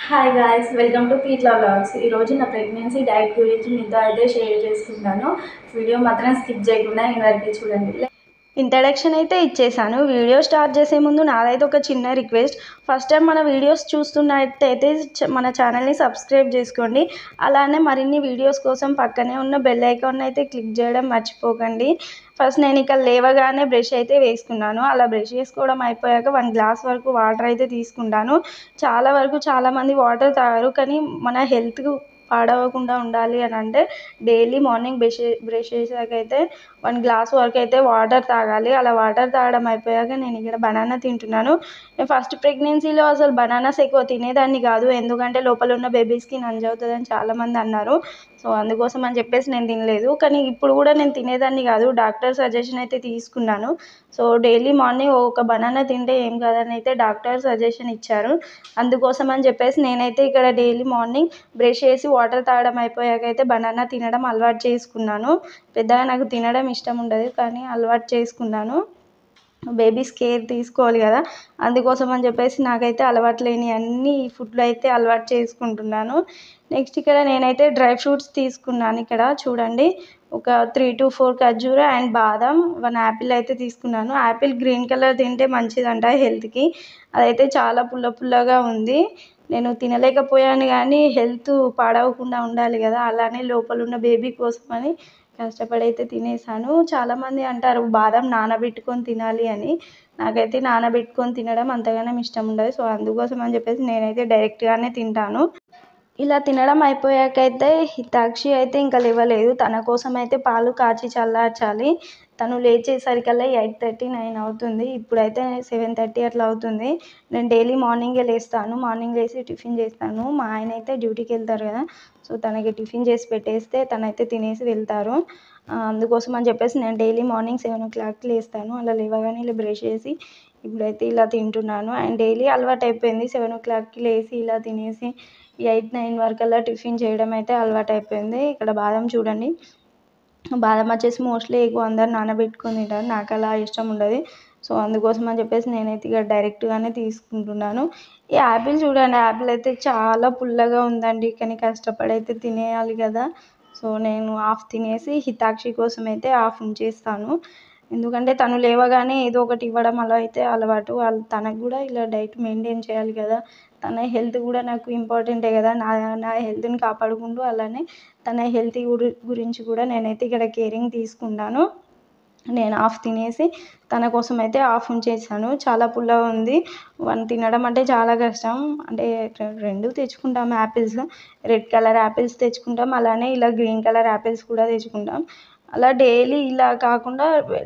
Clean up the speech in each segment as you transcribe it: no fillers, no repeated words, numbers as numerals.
Hi guys, welcome to Peetla vlogs. ఈరోజు నా pregnancy diet గురించి మీతో అయితే షేర్ చేసుకుంటాను. వీడియో మాత్రం స్కిప్ చేయకుండా ఇంతవరకు చూడండి. ఇంట్రడక్షన్ అయితే ఇచ్చేసాను. వీడియో స్టార్ట్ చేసే ముందు నాదైతే ఒక చిన్న రిక్వెస్ట్. ఫస్ట్ టైం మన వీడియోస్ చూస్తున్నట్టయితే మన ఛానల్ని సబ్స్క్రైబ్ చేసుకోండి. అలానే మరిన్ని వీడియోస్ కోసం పక్కనే ఉన్న బెల్ ఐకాన్ అయితే క్లిక్ చేయడం మర్చిపోకండి. ఫస్ట్ నేను ఇక్కడ లేవగానే బ్రష్ అయితే వేసుకున్నాను. అలా బ్రష్ చేసుకోవడం అయిపోయాక 1 గ్లాస్ వరకు వాటర్ అయితే తీసుకుంటాను. చాలామంది వాటర్ తాగరు, కానీ మన హెల్త్కు పాడవకుండా ఉండాలి అని అంటే డైలీ మార్నింగ్ బ్రష్ చేసాకైతే 1 గ్లాస్ వరకు అయితే వాటర్ తాగాలి. అలా వాటర్ తాగడం అయిపోయాక నేను ఇక్కడ బనానా తింటున్నాను. నేను ఫస్ట్ ప్రెగ్నెన్సీలో అసలు బనానాస్ ఎక్కువ తినేదాన్ని కాదు, ఎందుకంటే లోపల ఉన్న బేబీస్కి నంజు అవుతుందని చాలామంది అన్నారు. సో అందుకోసం అని చెప్పేసి నేను తినలేదు. కానీ ఇప్పుడు కూడా నేను తినేదాన్ని కాదు, డాక్టర్ సజెషన్ అయితే తీసుకున్నాను. సో డైలీ మార్నింగ్ ఒక బనానా తింటే ఏం కాదని అయితే డాక్టర్ సజెషన్ ఇచ్చారు. అందుకోసం అని చెప్పేసి నేనైతే ఇక్కడ డైలీ మార్నింగ్ బ్రష్ చేసి వాటర్ తాగడం అయిపోయాక అయితే బనానా తినడం అలవాటు చేసుకున్నాను. పెద్దగా నాకు తినడం ఇష్టం ఉండదు, కానీ అలవాటు చేసుకున్నాను. బేబీస్ కేర్ తీసుకోవాలి కదా, అందుకోసం అని చెప్పేసి నాకైతే అలవాటు లేని అన్ని ఫుడ్లు అయితే అలవాటు చేసుకుంటున్నాను. నెక్స్ట్ ఇక్కడ నేనైతే డ్రై ఫ్రూట్స్ తీసుకున్నాను. ఇక్కడ చూడండి, ఒక 3 to 4 ఖర్జూర అండ్ బాదం, 1 యాపిల్ అయితే తీసుకున్నాను. యాపిల్ గ్రీన్ కలర్ తింటే మంచిదంట హెల్త్కి. అదైతే చాలా పుల్లగా ఉంది. నేను తినలేకపోయాను, కానీ హెల్త్ పాడవకుండా ఉండాలి కదా, అలానే లోపల ఉన్న బేబీ కోసమని కష్టపడి అయితే తినేసాను. చాలామంది అంటారు బాదం నానబెట్టుకొని తినాలి అని. నాకైతే నానబెట్టుకొని తినడం అంతగానం ఇష్టం ఉండదు. సో అందుకోసం అని చెప్పేసి నేనైతే డైరెక్ట్గానే తింటాను. ఇలా తినడం అయిపోయాకైతే హితాక్షి అయితే ఇంకా లేవలేదు. తన కోసం అయితే పాలు కాచి చల్లార్చాలి. తను లేచేసరికల్లా 8:30, 9 అవుతుంది. ఇప్పుడైతే 7:30 అట్లా అవుతుంది. నేను డైలీ మార్నింగే లేస్తాను. మార్నింగ్ లేచి టిఫిన్ చేస్తాను. మా ఆయన అయితే డ్యూటీకి వెళ్తారు కదా, సో తనకి టిఫిన్ చేసి పెట్టేస్తే తనైతే తినేసి వెళ్తారు. అందుకోసం అని చెప్పేసి నేను డైలీ మార్నింగ్ 7 o'clockకి లేస్తాను. అలా లేవగానే ఇలా బ్రష్ చేసి ఇప్పుడైతే ఇలా తింటున్నాను. అండ్ డైలీ అలవాటు అయిపోయింది 7 o'clockకి లేచి ఇలా తినేసి 8, 9 వరకల్లా టిఫిన్ చేయడం అయితే అలవాటు అయిపోయింది. ఇక్కడ బాదం చూడండి, బాదం వచ్చేసి మోస్ట్లీ ఎక్కువ అందరు నానబెట్టుకొని తింటారు, నాకు అలా ఇష్టం ఉండదు. సో అందుకోసం అని చెప్పేసి నేనైతే ఇక డైరెక్ట్గానే తీసుకుంటున్నాను. ఈ యాపిల్ చూడండి, యాపిల్ అయితే చాలా పుల్లగా ఉందండి, కానీ కష్టపడి అయితే తినేయాలి కదా. సో నేను హాఫ్ తినేసి హితాక్షి కోసం అయితే హాఫ్ ఉంచేస్తాను. ఎందుకంటే తను లేవగానే ఏదో ఒకటి ఇవ్వడం అలా అయితే అలవాటు. తనకు కూడా ఇలా డైట్ మెయింటైన్ చేయాలి కదా, తన హెల్త్ కూడా నాకు ఇంపార్టెంటే కదా. నా హెల్త్ని కాపాడుకుంటూ అలానే తన హెల్త్ గురించి కూడా నేనైతే ఇక్కడ కేరింగ్ తీసుకుంటాను. నేను హాఫ్ తినేసి తన కోసం అయితే హాఫ్ ఉంచేసాను. చాలా పుల్లగా ఉంది, 1 తినడం అంటే చాలా కష్టం. అంటే 2 తెచ్చుకుంటాం యాపిల్స్, రెడ్ కలర్ యాపిల్స్ తెచ్చుకుంటాం, అలానే ఇలా గ్రీన్ కలర్ యాపిల్స్ కూడా తెచ్చుకుంటాం. అలా డైలీ ఇలా కాకుండా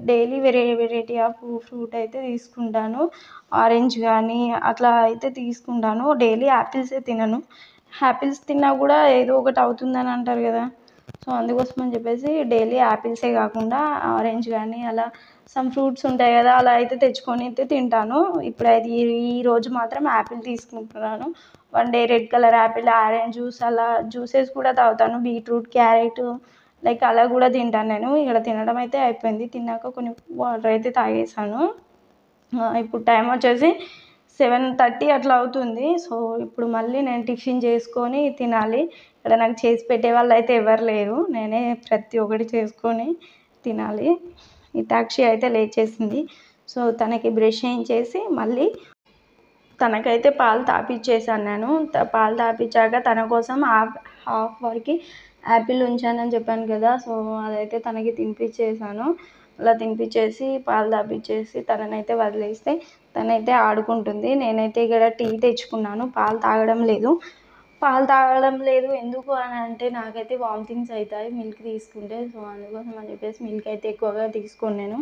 డైలీ వెరైటీ ఆఫ్ ఫ్రూట్ అయితే తీసుకుంటాను. ఆరెంజ్ కానీ అట్లా అయితే తీసుకుంటాను. డైలీ యాపిల్సే తినను. యాపిల్స్ తిన్నా కూడా ఏదో ఒకటి అవుతుందని అంటారు కదా. సో అందుకోసం అని చెప్పేసి డైలీ యాపిల్సే కాకుండా ఆరెంజ్ కానీ అలా సమ్ ఫ్రూట్స్ ఉంటాయి కదా, అలా అయితే తెచ్చుకొని అయితే తింటాను. ఇప్పుడైతే ఈరోజు మాత్రం యాపిల్ తీసుకుంటున్నాను. 1 day red colour Apple, orange juice, అలా జ్యూసెస్ కూడా తాగుతాను. బీట్రూట్, క్యారెట్ లైక్ అలా కూడా తింటాను నేను. ఇక్కడ తినడం అయితే అయిపోయింది. తిన్నాక కొన్ని వాటర్ అయితే తాగేసాను. ఇప్పుడు టైం వచ్చేసి 7:30 అట్లా అవుతుంది. సో ఇప్పుడు మళ్ళీ నేను టిఫిన్ చేసుకొని తినాలి. ఇక్కడ నాకు చేసి పెట్టే వాళ్ళు అయితే ఎవరు లేరు, నేనే ప్రతి ఒక్కటి చేసుకొని తినాలి. హితాక్షి అయితే లేచేసింది. సో తనకి బ్రష్ చేయించేసి మళ్ళీ తనకైతే పాలు తాపిచ్చేసాను నేను. పాలు తాపించాక తన కోసం హాఫ్ వరకు యాపిల్ ఉంచానని చెప్పాను కదా, సో అదైతే తనకి తినిపించేసాను. అలా తినిపించేసి పాలు తాపించేసి తననైతే వదిలేస్తే తనైతే ఆడుకుంటుంది. నేనైతే ఇక్కడ టీ తెచ్చుకున్నాను. పాలు తాగడం లేదు ఎందుకు అని అంటే నాకైతే వామిటింగ్స్ అవుతాయి మిల్క్ తీసుకుంటే. సో అందుకోసం అని చెప్పేసి మిల్క్ అయితే ఎక్కువగా తీసుకోను నేను.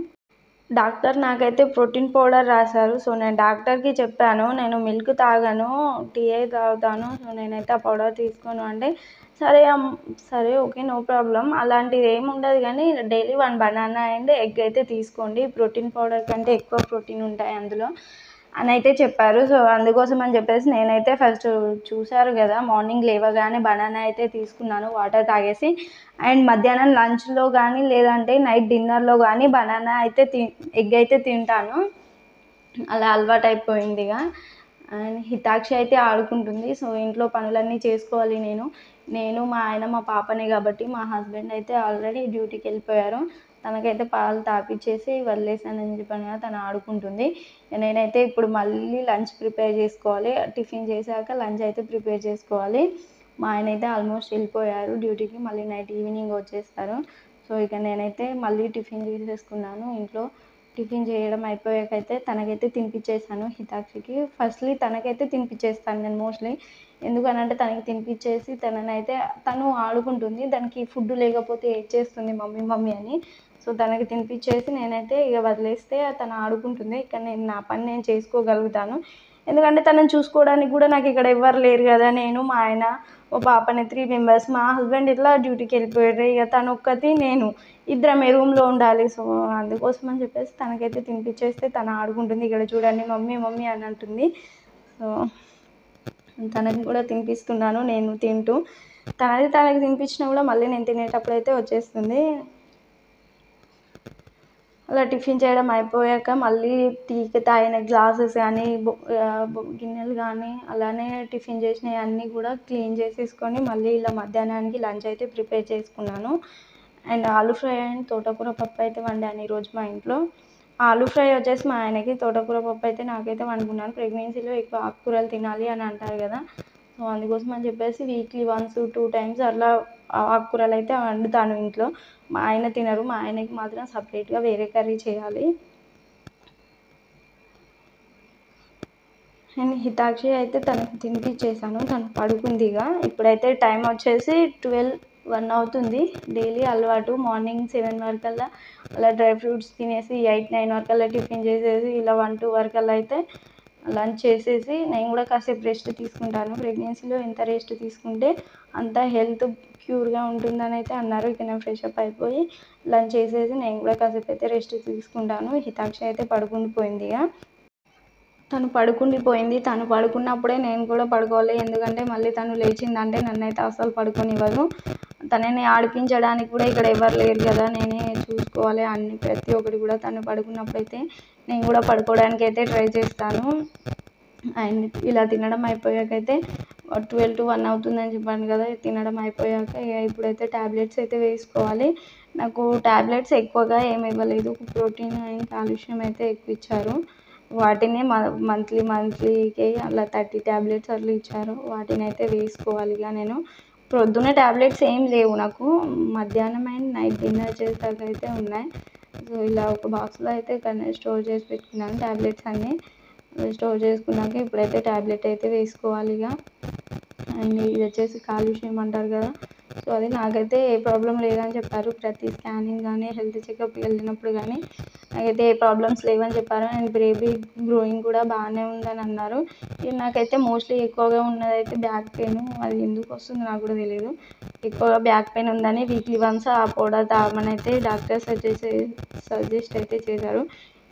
డాక్టర్ నాకైతే ప్రోటీన్ పౌడర్ రాశారు. సో నేను డాక్టర్కి చెప్పాను నేను మిల్క్ తాగను, టీయే తాగుతాను, సో నేనైతే ఆ పౌడర్ తీసుకోను అంటే సరే ఓకే, నో ప్రాబ్లం, అలాంటిది ఏమి ఉండదు, కానీ డైలీ 1 బనానా అండ్ ఎగ్ అయితే తీసుకోండి, ప్రోటీన్ పౌడర్ కంటే ఎక్కువ ప్రోటీన్ ఉంటాయి అందులో అని అయితే చెప్పారు. సో అందుకోసం అని చెప్పేసి నేనైతే ఫస్ట్ చూశారు కదా, మార్నింగ్ లేవగానే బనానా అయితే తీసుకున్నాను వాటర్ తాగేసి. అండ్ మధ్యాహ్నం లంచ్లో కానీ లేదంటే నైట్ డిన్నర్లో కానీ బనానా అయితే ఎగ్ అయితే తింటాను. అలా అలవాటు అయిపోయింది ఇక. అండ్ హితాక్షి అయితే ఆడుకుంటుంది. సో ఇంట్లో పనులన్నీ చేసుకోవాలి నేను మా ఆయన మా పాపనే కాబట్టి మా హస్బెండ్ అయితే ఆల్రెడీ డ్యూటీకి వెళ్ళిపోయారు. తనకైతే పాలు తాపిచ్చేసి వదిలేసానని చెప్పాను కదా, తను ఆడుకుంటుంది. నేనైతే ఇప్పుడు మళ్ళీ లంచ్ ప్రిపేర్ చేసుకోవాలి. టిఫిన్ చేశాక లంచ్ అయితే ప్రిపేర్ చేసుకోవాలి. మా ఆయన అయితే ఆల్మోస్ట్ వెళ్ళిపోయారు డ్యూటీకి, మళ్ళీ నైట్ ఈవినింగ్ వచ్చేస్తారు. సో ఇక నేనైతే మళ్ళీ టిఫిన్ చేసేసుకున్నాను ఇంట్లో. టిఫిన్ చేయడం అయిపోయాకైతే తనకైతే తినిపించేసాను హితాక్షికి. ఫస్ట్లీ తనకైతే తినిపించేస్తాను నేను మోస్ట్లీ. ఎందుకనంటే తనకి తినిపించేసి తను ఆడుకుంటుంది. దానికి ఫుడ్ లేకపోతే ఏడ్చేస్తుంది మమ్మీ మమ్మీ అని. సో తనకి తినిపించేసి నేనైతే ఇక వదిలేస్తే తను ఆడుకుంటుంది. ఇక్కడ నేను నా పని నేను చేసుకోగలుగుతాను. ఎందుకంటే తనని చూసుకోవడానికి కూడా నాకు ఇక్కడ ఎవ్వరు లేరు కదా. నేను మా ఆయన మా పాపని 3 మెంబర్స్. మా హస్బెండ్ ఇట్లా డ్యూటీకి వెళ్ళిపోయారు. ఇక తను ఒక్కతి నేను ఇద్దరమే రూమ్లో ఉండాలి. సో అందుకోసం అని చెప్పేసి తనకైతే తినిపించేస్తే తను ఆడుకుంటుంది. ఇక్కడ చూడండి మమ్మీ మమ్మీ అని అంటుంది. సో తనకి కూడా తినిపిస్తున్నాను నేను తింటూ. తనకి తినిపించినా కూడా మళ్ళీ నేను తినేటప్పుడు అయితే వచ్చేస్తుంది. అలా టిఫిన్ చేయడం అయిపోయాక మళ్ళీ టీకి తాగిన గ్లాసెస్ కానీ గిన్నెలు కానీ అలానే టిఫిన్ చేసినవి అన్నీ కూడా క్లీన్ చేసేసుకొని మళ్ళీ ఇలా మధ్యాహ్నానికి లంచ్ అయితే ప్రిపేర్ చేసుకున్నాను. అండ్ ఆలూ ఫ్రై అండ్ తోటకూర పప్పు అయితే వండాను ఈరోజు మా ఇంట్లో. ఆలూ ఫ్రై వచ్చేసి మా ఆయనకి, తోటకూర పప్పు అయితే నాకైతే వండుకున్నాను. ప్రెగ్నెన్సీలో ఎక్కువ ఆకుకూరలు తినాలి అని అంటారు కదా. సో అందుకోసం అని చెప్పేసి వీక్లీ వన్స్ 2 టైమ్స్ అట్లా ఆకుకూరలు అయితే వండుతాను ఇంట్లో. మా ఆయన తినరు. మా ఆయనకి మాత్రం సపరేట్గా వేరే కర్రీ చేయాలి. నేను హితాక్షి అయితే తనకు తినిపించేసాను. తను పడుకుంది ఇక. ఇప్పుడైతే టైం వచ్చేసి 1 అవుతుంది. డైలీ అలవాటు మార్నింగ్ 7 వరకల్లా అలా డ్రై ఫ్రూట్స్ తినేసి 8, 9 వరకల్లా టిఫిన్ చేసేసి ఇలా 1, 2 వరకల్లా అయితే లంచ్ చేసేసి నేను కూడా కాసేపు రెస్ట్ తీసుకుంటాను. ప్రెగ్నెన్సీలో ఎంత రెస్ట్ తీసుకుంటే అంత హెల్త్ ప్యూర్గా ఉంటుందని అయితే అన్నారు. ఇక నేను ఫ్రెష్ అప్ అయిపోయి లంచ్ చేసేసి నేను కూడా కాసేపు అయితే రెస్ట్ తీసుకుంటాను. హితాక్షి అయితే పడుకుండిపోయింది ఇక. తను పడుకున్నప్పుడే నేను కూడా పడుకోవాలి. ఎందుకంటే మళ్ళీ తను లేచిందంటే నన్నైతే అస్సలు పడుకోనివ్వదు. తనని ఆడిపించడానికి కూడా ఇక్కడ ఎవరు లేరు కదా. నేనే చూసుకోవాలి అన్ని ప్రతి ఒక్కటి కూడా. తను పడుకున్నప్పుడైతే నేను కూడా పడుకోవడానికి అయితే ట్రై చేస్తాను. అండ్ ఇలా తినడం అయిపోయాకైతే 12 to 1 అవుతుందని చెప్పాను కదా. తినడం అయిపోయాక ఇప్పుడైతే ట్యాబ్లెట్స్ అయితే వేసుకోవాలి. నాకు ట్యాబ్లెట్స్ ఎక్కువగా ఏమి ఇవ్వలేదు. ప్రోటీన్ అండ్ కాల్షియం అయితే ఎక్కువ ఇచ్చారు. వాటినే మంత్లీకి అలా 30 ట్యాబ్లెట్స్ అట్లా ఇచ్చారు. వాటిని అయితే వేసుకోవాలి ఇక నేను. ప్రొద్దున ట్యాబ్లెట్స్ ఏం లేవు నాకు. మధ్యాహ్నం అండ్ నైట్ డిన్నర్ చేసాక అయితే ఉన్నాయి. సో ఇలా ఒక బాక్స్లో అయితే స్టోర్ చేసి పెట్టుకున్నాను ట్యాబ్లెట్స్ అన్నీ. స్టోర్ చేసుకున్నాక ఇప్పుడైతే ట్యాబ్లెట్ అయితే వేసుకోవాలి ఇక. అండ్ ఇది వచ్చేసి కాల్షియం అంటారు కదా. సో అది నాకైతే ఏ ప్రాబ్లం లేదని చెప్పారు. ప్రతి స్కానింగ్ కానీ హెల్త్ చెకప్కి వెళ్ళినప్పుడు కానీ నాకైతే ఏ ప్రాబ్లమ్స్ లేవని చెప్పారు. అండ్ బేబీ గ్రోయింగ్ కూడా బాగానే ఉందని అన్నారు. నాకైతే మోస్ట్లీ ఎక్కువగా ఉన్నదైతే బ్యాక్ పెయిన్. అది ఎందుకు వస్తుందో నాకు కూడా తెలియదు. ఎక్కువగా బ్యాక్ పెయిన్ ఉందని వీక్లీ వన్స్ ఆ పౌడర్ తాగమని అయితే డాక్టర్ సజెస్ట్ అయితే చేశారు.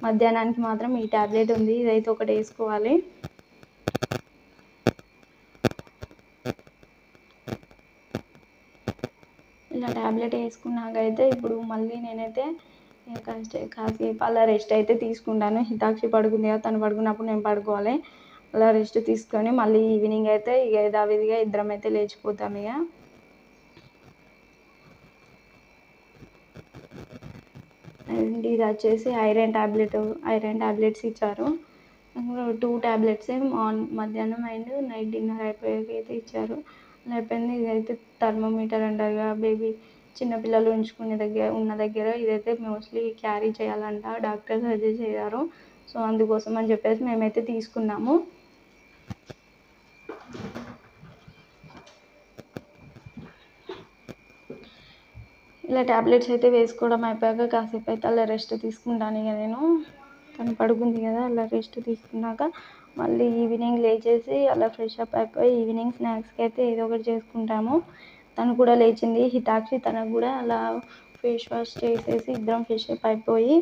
మధ్యాహ్నానికి మాత్రం ఈ ట్యాబ్లెట్ ఉంది, ఇదైతే ఒకటి వేసుకోవాలి. ఇలా ట్యాబ్లెట్ వేసుకున్నాక అయితే ఇప్పుడు మళ్ళీ నేనైతే కాసేపు అలా రెస్ట్ అయితే తీసుకుంటాను. హితాక్షి పడుకుంది కదా, తను పడుకున్నప్పుడు నేను పడుకోవాలి. అలా రెస్ట్ తీసుకొని మళ్ళీ ఈవినింగ్ అయితే ఇక యథావిధిగా ఇద్దరం అయితే లేచిపోతాం ఇక. అండ్ ఇది వచ్చేసి ఐరన్ ట్యాబ్లెట్స్ ఇచ్చారు. 2 ట్యాబ్లెట్సే మధ్యాహ్నం అండ్ నైట్ డిన్నర్ అయిపోయాక అయితే ఇచ్చారు. అలా అయిపోయింది. ఇదైతే థర్మోమీటర్ అంటారు కదా, బేబీ చిన్నపిల్లలు ఉంచుకునే దగ్గర ఇదైతే మోస్ట్లీ క్యారీ చేయాలంట డాక్టర్ సజెస్ట్ చేశారు. సో అందుకోసం అని చెప్పేసి మేమైతే తీసుకున్నాము. ఇలా ట్యాబ్లెట్స్ అయితే వేసుకోవడం అయిపోయాక కాసేపు అయితే అలా రెస్ట్ తీసుకుంటాను ఇక నేను. తను పడుకుంది కదా, అలా రెస్ట్ తీసుకున్నాక మళ్ళీ ఈవినింగ్ లేచేసి అలా ఫ్రెష్ అప్ అయిపోయి ఈవినింగ్ స్నాక్స్కి అయితే ఏదో ఒకటి చేసుకుంటాము. తను కూడా లేచింది హితాక్షి, తనకు కూడా అలా ఫేస్ వాష్ చేసేసి ఇద్దరం ఫ్రెష్ అప్ అయిపోయి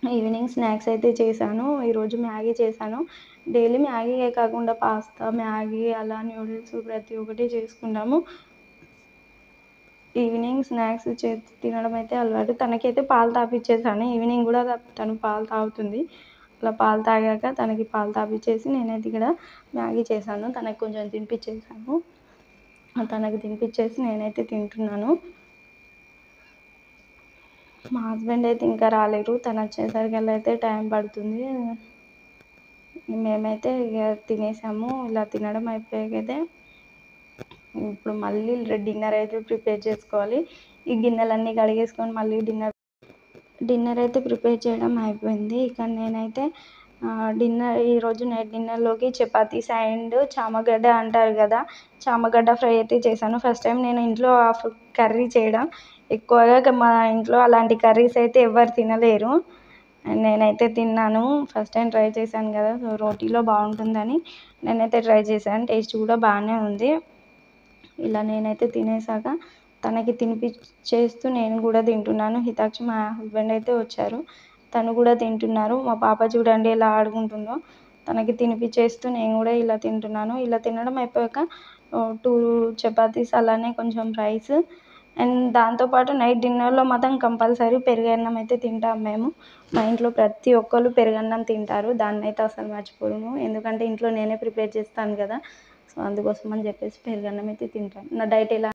ఈవినింగ్ స్నాక్స్ అయితే చేశాను. ఈరోజు మ్యాగీ చేశాను. డైలీ మ్యాగీయే కాకుండా పాస్తా, మ్యాగీ అలా న్యూడిల్స్ ప్రతి ఒక్కటి చేసుకుంటాము. ఈవినింగ్ స్నాక్స్ తినడం అయితే అలవాటు. తనకైతే పాలు తాపిచ్చేసాను. ఈవినింగ్ కూడా తను పాలు తాగుతుంది. అలా పాలు తాగాక తనకి పాలు తాపిచ్చేసి నేనైతే ఇక్కడ మ్యాగీ చేశాను. తనకి కొంచెం తినిపించేసాను. తనకి తినిపించేసి నేనైతే తింటున్నాను. మా హస్బెండ్ అయితే ఇంకా రాలేరు. తను వచ్చేసరికల్లా అయితే టైం పడుతుంది. మేమైతే ఇక తినేసాము. ఇలా తినడం అయిపోయాకైతే ఇప్పుడు మళ్ళీ డిన్నర్ అయితే ప్రిపేర్ చేసుకోవాలి. ఈ గిన్నెలన్నీ కడిగేసుకొని మళ్ళీ డిన్నర్ అయితే ప్రిపేర్ చేయడం అయిపోయింది. ఇక నేనైతే ఈరోజు నైట్ డిన్నర్లోకి చపాతీస్ అండ్ చామగడ్డ అంటారు కదా, చామగడ్డ ఫ్రై అయితే చేశాను. ఫస్ట్ టైం నేను ఇంట్లో కర్రీ చేయడం. ఎక్కువగా మా ఇంట్లో అలాంటి కర్రీస్ అయితే ఎవరు తినలేరు. నేనైతే తిన్నాను. ఫస్ట్ టైం ట్రై చేశాను కదా, సో రోటీలో బాగుంటుందని నేనైతే ట్రై చేశాను. టేస్ట్ కూడా బాగానే ఉంది. ఇలా నేనైతే తినేసాక తనకి తినిపించేస్తూ నేను కూడా తింటున్నాను. హితాక్షి మా హస్బెండ్ అయితే వచ్చారు, తను కూడా తింటున్నారు. మా పాప చూడండి ఎలా ఆడుకుంటుందో. తనకి తినిపించేస్తూ నేను కూడా ఇలా తింటున్నాను. ఇలా తినడం అయిపోయాక 2 చపాతీస్ అలానే కొంచెం రైస్ అండ్ దాంతోపాటు నైట్ డిన్నర్లో మాత్రం కంపల్సరీ పెరుగన్నం అయితే తింటాం మేము. మా ఇంట్లో ప్రతి ఒక్కరు పెరుగన్నం తింటారు. దాన్ని అయితే అసలు మర్చిపోము. ఎందుకంటే ఇంట్లో నేనే ప్రిపేర్ చేస్తాను కదా, సో అందుకోసం అని చెప్పేసి పెరుగన్నం అయితే తింటాను. నా డైట్ ఎలా